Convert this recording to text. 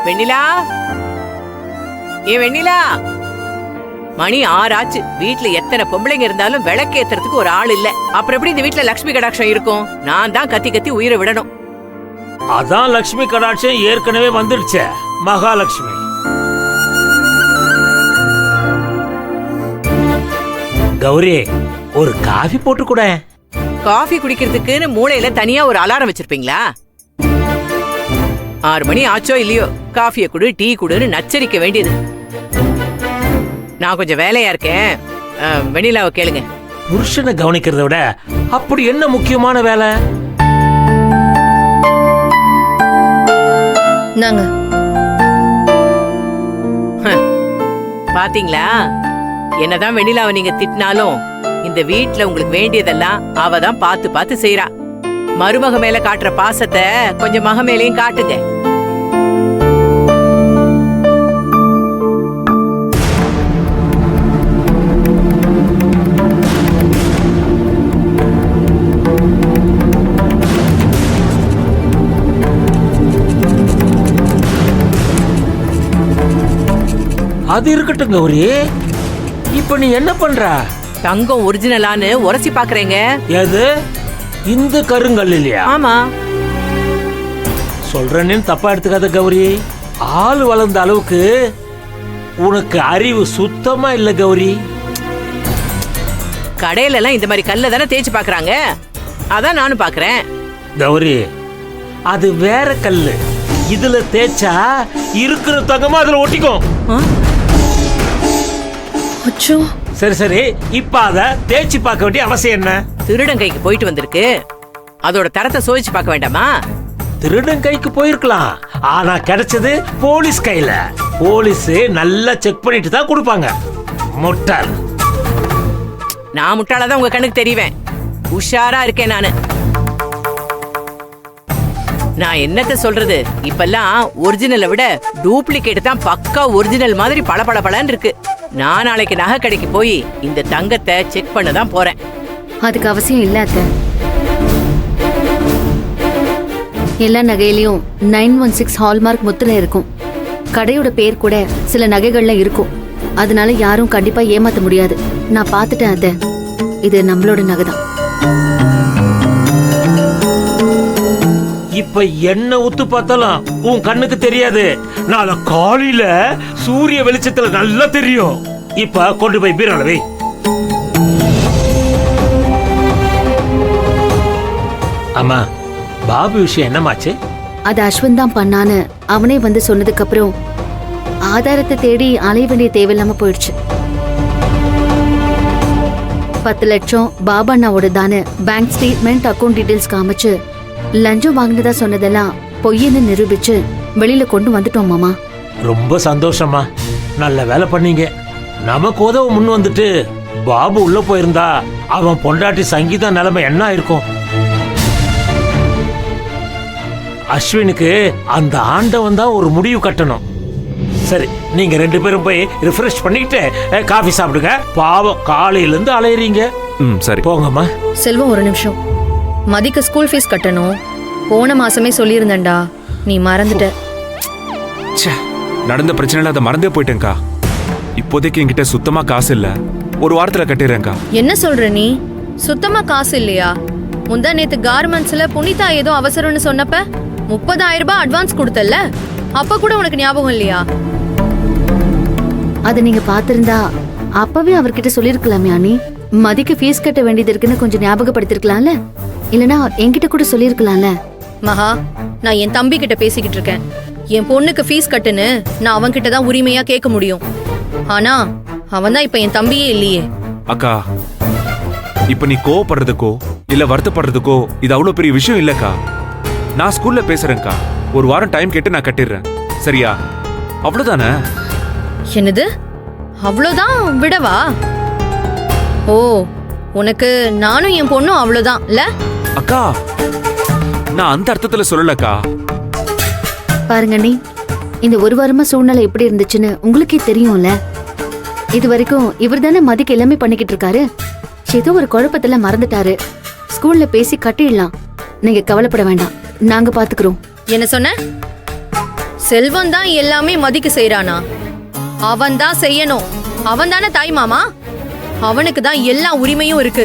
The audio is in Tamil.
வெண்ணிலா, வெண்ணிலா, மணி 6 ஆச்சு. வீட்டுல எத்தனை பொம்பளைங்க இருந்தாலும் விளக்கேத்துறதுக்கு ஒரு ஆள் இல்ல. அப்புறம் எப்படி இந்த வீட்டுல லட்சுமி கடாட்சம் இருக்கும்? நான் தான் கத்தி கத்தி உயிரை விடணும். அதான் லட்சுமி கடாட்சம் ஏற்கனவே வந்துடுச்சே, மகாலட்சுமி. கௌரி, ஒரு காஃபி போட்டு கூட. காஃபி குடிக்கிறதுக்குன்னு மூளையில தனியா ஒரு அலாரம் வச்சிருப்பீங்களா? 6 மணி ஆச்சோ இல்லையோ காஃபியை குடு, டீ குடுன்னு நச்சரிக்க வேண்டியது. நான் கொஞ்சம் வேலையா இருக்கேன். வெண்ணிலாவை கேளுங்க. புருஷனை கவனிக்கிறத விட அப்படி என்ன முக்கியமான வேலை? நாங்க பாத்தீங்களா, என்னதான் வெண்ணிலாவை நீங்க திட்டினாலும் இந்த வீட்டுல உங்களுக்கு வேண்டியதெல்லாம் அவ தான் பார்த்து பார்த்து செய்யறா. மருமக மேல காட்டுற பாசத்தை கொஞ்சம் மக மேலையும் காட்டுங்க. அது இருக்கட்டும் கௌரி, இப்ப நீ என்ன பண்ற? தங்கம் ஒரிஜினலான்னு உரசி பாக்குறேங்க. எது, இந்த கருங்கல் இல்லையா? ஆமா. சொல்றேன்னு தப்பா எடுத்துக்காத கௌரி. ஆள் வளர்ந்த அளவுக்கு உனக்கு அறிவு சுத்தமா இல்ல கௌரி. கடையில எல்லாம் இந்த மாதிரி கல்ல தானே தேய்ச்சி பாக்குறாங்க, அதான் நானும் பாக்குறேன். கௌரி, அது வேற கல்லு. இதுல தேய்ச்சா இருக்கிற தங்கமா அதுல ஒட்டிக்கும். சரி சரி, இப்ப அத தேய்ச்சி பார்க்க வேண்டிய அவசியம் என்ன? திருடன் கைக்கு போயிட்டு வந்திருக்கு, அதோட தரத்தை சோதிச்சு பார்க்க வேண்டாமா? திருடன் கைக்கு போயிருக்கலாம், ஆனா கிடைச்சது போலீஸ் கையில. போலீஸ் நல்லா செக் பண்ணிட்டு தான் கொடுப்பாங்க. முட்டாள். நான் முட்டாளதான் உங்க கண்ணுக்கு தெரிவேன். உஷாரா இருக்கேன் நானு. நான் என்னத்த சொல்றது, இப்பெல்லாம் ஒரிஜினலை விட டூப்ளிகேட் தான் பக்கா ஒரிஜினல் மாதிரி பளபளபளன்னு இருக்கு. நான் நாளைக்கு நகை கடைக்கு போய் இந்த தங்கத்தை செக் பண்ண தான் போறேன். அதுக்கு அவசியம் இல்ல அத்தை. எல்லா நகையிலயும் 916 ஹால்மார்க் முத்திரை இருக்கும். கடையோட பேர் கூட சில நகைகள்ல இருக்கும். அதனால யாரும் கண்டிப்பா ஏமாத்த முடியாது. நான் பாத்துட்டேன் அத்தை, இது நம்மளோட நகைதான். இப்ப என்ன உத்து பார்த்தாலும் உன் கண்ணுக்கு தெரியாது. நாளை காலையில சூரிய வெளிச்சத்துல நல்லா தெரியும். இப்ப கொண்டு போய் பீரோல வை. அம்மா, பாபு விஷயம் என்னமாச்சு? அது அஸ்வின் தான் பண்ணான்னு அவனே வந்து சொன்னதுக்கு அப்புறம் ஆதாரத்தை தேடி அலைய வேண்டிய தேவையில்லாம போயிடுச்சு. 10 லட்சம் பாபா அண்ணாவோட தானே பேங்க் ஸ்டேட்மெண்ட், அக்கௌண்ட் டீடைல்ஸ் காமிச்சு லஞ்சம் வாங்கினதா சொன்னதெல்லாம் பொய்யன்னு நிரூபிச்சு வெளியில கொண்டு வந்துட்டோம் மாமா. ரொம்ப சந்தோஷமா, நல்ல வேலை பண்ணீங்க. நமக்கு உதவ முன் வந்துட்டு பாபு உள்ள போயிருந்தா அவன் பொண்டாட்டி சங்கீதா நிலைமை என்ன இருக்கும்? அஸ்வினுக்கு அந்த ஆண்டவன் தான் ஒரு முடிவு கட்டணும். சரி, நீங்க 2 பேரும் போய் ரிஃப்ரெஷ் பண்ணிக்கிட்டு காஃபி சாப்பிடுங்க. பாவம், காலையில இருந்து அலையறீங்க. சரி போங்கம்மா. செல்வம், ஒரு நிமிஷம். மதிக்கு ஸ்கூல் ஃபீஸ் கட்டணும். போன மாசமே சொல்லியிருந்தேன்டா, நீ மறந்துட்ட. நடந்த பிரச்சனைல அதை மறந்தே போயிட்டேன்க்கா. இப்போதைக்கு என்கிட்ட சுத்தமா காசு இல்ல. ஒரு வாரத்துல கட்டிடுறேன்க்கா. என்ன சொல்ற நீ? சுத்தமா காசு இல்லையா? முந்தா நேத்து கார்மெண்ட்ஸ்ல புனிதா ஏதோ அவசரம்னு சொன்னப்ப 30,000 ரூபாய் அட்வான்ஸ் கொடுத்தல்ல, அப்ப கூட உனக்கு ஞாபகம் இல்லையா? அத நீங்க பாத்திருந்தா அப்பவே அவர்கிட்ட சொல்லிருக்கலாமே அண்ணி. மதிக்கு ஃபீஸ் கட்ட வேண்டியது இருக்குன்னு கொஞ்சம் ஞாபகப்படுத்திருக்கலாம்ல. இல்லனா என்கிட்ட கூட சொல்லிருக்கலாம்ல. மகா, நான் என் தம்பி கிட்ட பேசிக்கிட்டு இருக்கேன். என் பொண்ணுக்கு ஃபீஸ் கட்டுன்னு நான் அவன் கிட்ட தான் உரிமையா கேட்க முடியும். ஆனா அவன் தான் இப்ப என் தம்பியே இல்லையே. அக்கா, இப்ப நீ கோவப்படுறதுக்கோ இல்ல வருத்தப்படுறதுக்கோ இது அவ்வளவு பெரிய விஷயம் இல்லக்கா. நான் ஸ்கூல்ல பேசுறேன்க்கா. ஒரு வாரம் டைம் கேட்டு நான் கட்டிடுறேன். சரியா? அவ்வளவுதானே? என்னது அவ்வளவுதான் விடவா? ஓ, உனக்கு நானும் என் பொண்ணும் அவ்வளவுதான் இல்ல? அக்கா, நான் அந்த அர்த்தத்துல சொல்லலக்கா. பாருங்க அண்ணி, இந்த ஒரு வாரமா சூழ்நிலை எப்படி இருந்துச்சுன்னு உங்களுக்கே தெரியும்ல. இது வரைக்கும் இவர் தானே மதிக்கு எல்லாமே பண்ணிக்கிட்டு இருக்காரு. ஏதோ ஒரு குழப்பத்துல மறந்துட்டாரு. ஸ்கூல்ல பேசி கட்டிடலாம். நீங்க கவலைப்பட வேண்டாம், நாங்க பாத்துக்கிறோம். என்ன சொன்ன? செல்வம் தான் எல்லாமே மதிக்கு செய்யறானா? அவன் தான் செய்யணும். அவன் தானே தாய் மாமா. அவனுக்கு தான் எல்லா உரிமையும் இருக்கு.